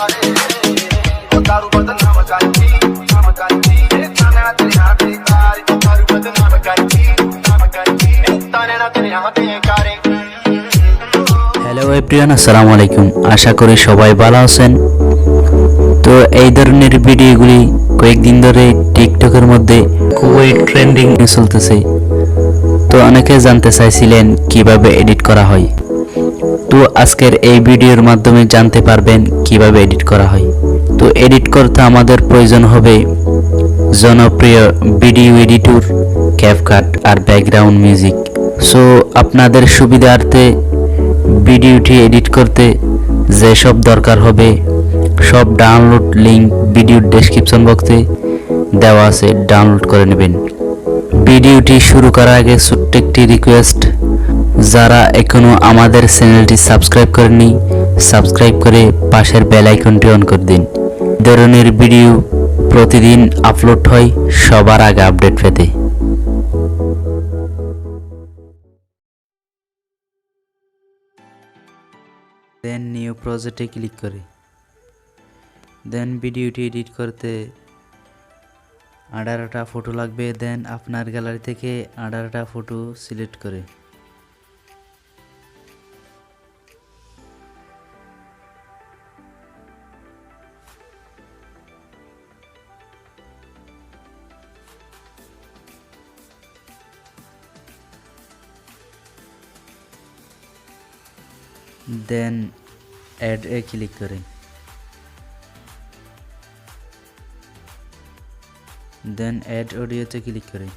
Hello everyone, আসসালামু আলাইকুম। আশা করি সবাই ভালো আছেন। তো এই ধরনের ভিডিওগুলি কয়েকদিন ধরে টিকটকের মধ্যে খুবই ট্রেন্ডিং চলতেছে। তো অনেকে জানতে চাইছিলেন কিভাবে এডিট করা হয়। তো আজকের এই ভিডিওর মাধ্যমে জানতে পারবেন কিভাবে এডিট করা হয়। তো এডিট করতে আমাদের প্রয়োজন হবে জনপ্রিয় ভিডিও এডিটর, ক্যাপকাট আর ব্যাকগ্রাউন্ড মিউজিক। সো আপনাদের সুবিধার্থে ভিডিওটি এডিট করতে যেসব দরকার হবে সব ডাউনলোড লিংক ভিডিওর ডেসক্রিপশন বক্সে দেওয়া আছে, ডাউনলোড করে নেবেন। ভিডিওটি শুরু করার আগে ছোট্ট একটি রিকোয়েস্ট, যারা এখনও আমাদের চ্যানেলটি সাবস্ক্রাইব করেনি সাবস্ক্রাইব করে পাশের বেল আইকনটি অন করে দিন। এই ধরনের ভিডিও প্রতিদিন আপলোড হয় সবার আগে আপডেট পেতে। দেন নিউ প্রজেক্টে ক্লিক করে দেন ভিডিওটি এডিট করতে 18টা ফটো লাগবে। দেন আপনার গ্যালারি থেকে 18টা ফটো সিলেক্ট করে দেন অ্যাড এ ক্লিক করে দেন অ্যাড অডিওতে ক্লিক করে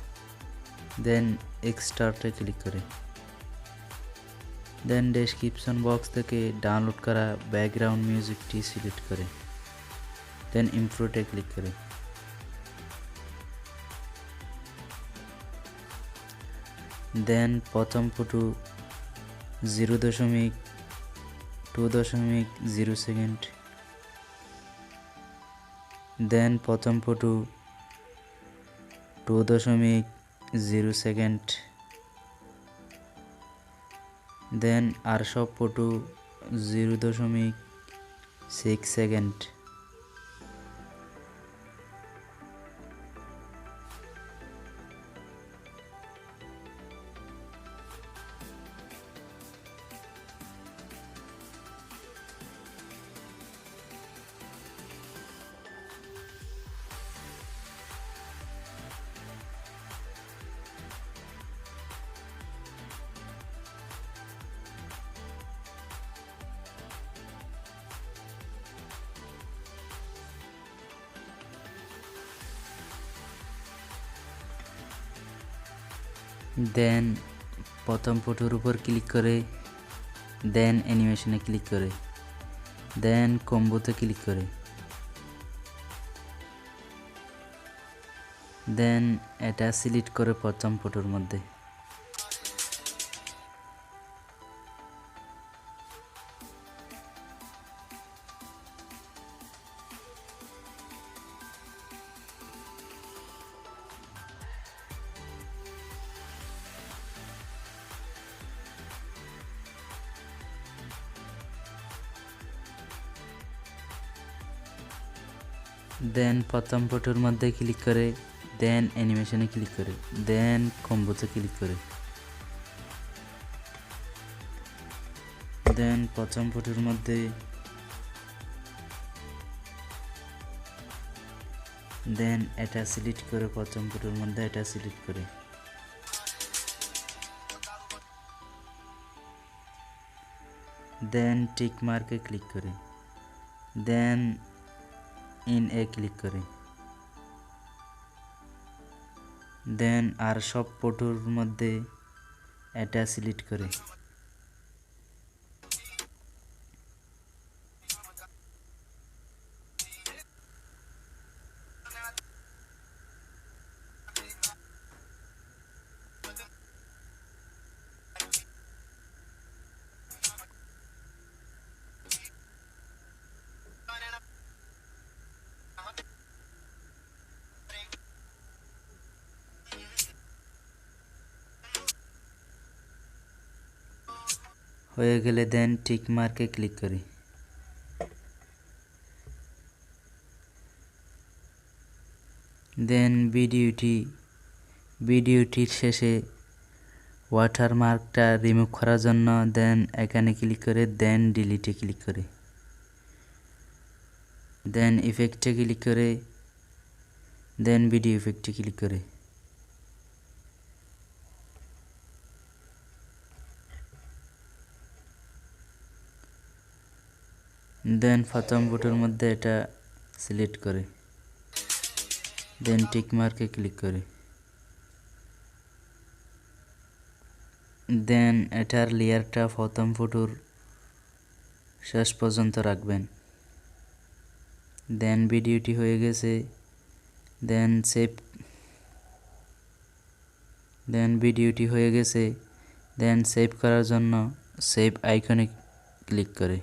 দেন এক্সট্রাক্টে ক্লিক করে দেন ডেসক্রিপশন বক্স থেকে ডাউনলোড করা ব্যাকগ্রাউন্ড মিউজিকটি সিলেক্ট করে দেন ইম্পোর্টে ক্লিক করে দেন প্রথম ফটো 0.2.0 সেকেন্ড, দেন প্রথম ফটো 2.0 সেকেন্ড, দেন আর সব ফটো 0.6 সেকেন্ড। দেন প্রথম ফটোর উপর ক্লিক করে দেন অ্যানিমেশনে ক্লিক করে দেন কম্বোতে ক্লিক করে দেন এটা সিলেক্ট করে প্রথম ফটোর মধ্যে দেন প্রথম ফটোর মধ্যে ক্লিক করে দেন অ্যানিমেশনে ক্লিক করে দেন কম্বোতে ক্লিক করে দেন প্রথম ফটোর মধ্যে দেন এটা সিলেক্ট করে প্রথম ফটোর মধ্যে এটা সিলেক্ট করে দেন টিক মার্কে ক্লিক করে দেন ইন এ ক্লিক করে দেন আর সব ফটোর মধ্যে এটা সিলেক্ট করে হয়ে গেলে দেন টিক মার্কে ক্লিক করি দেন ভিডিওটির শেষে ওয়াটারমার্কটা রিমুভ করার জন্য দেন এখানে ক্লিক করে দেন ডিলিটে ক্লিক করে দেন ইফেক্টে ক্লিক করে দেন ভিডিও ইফেক্টে ক্লিক করে দেন প্রথম ফটোর মধ্যে এটা সিলেক্ট করে দেন টিক মার্কে ক্লিক করে দেন এটার লেয়ারটা প্রথম ফটোর শেষ পর্যন্ত রাখবেন। দেন ভিডিওটি হয়ে গেছে, দেন সেভ করার জন্য সেভ আইকনে ক্লিক করে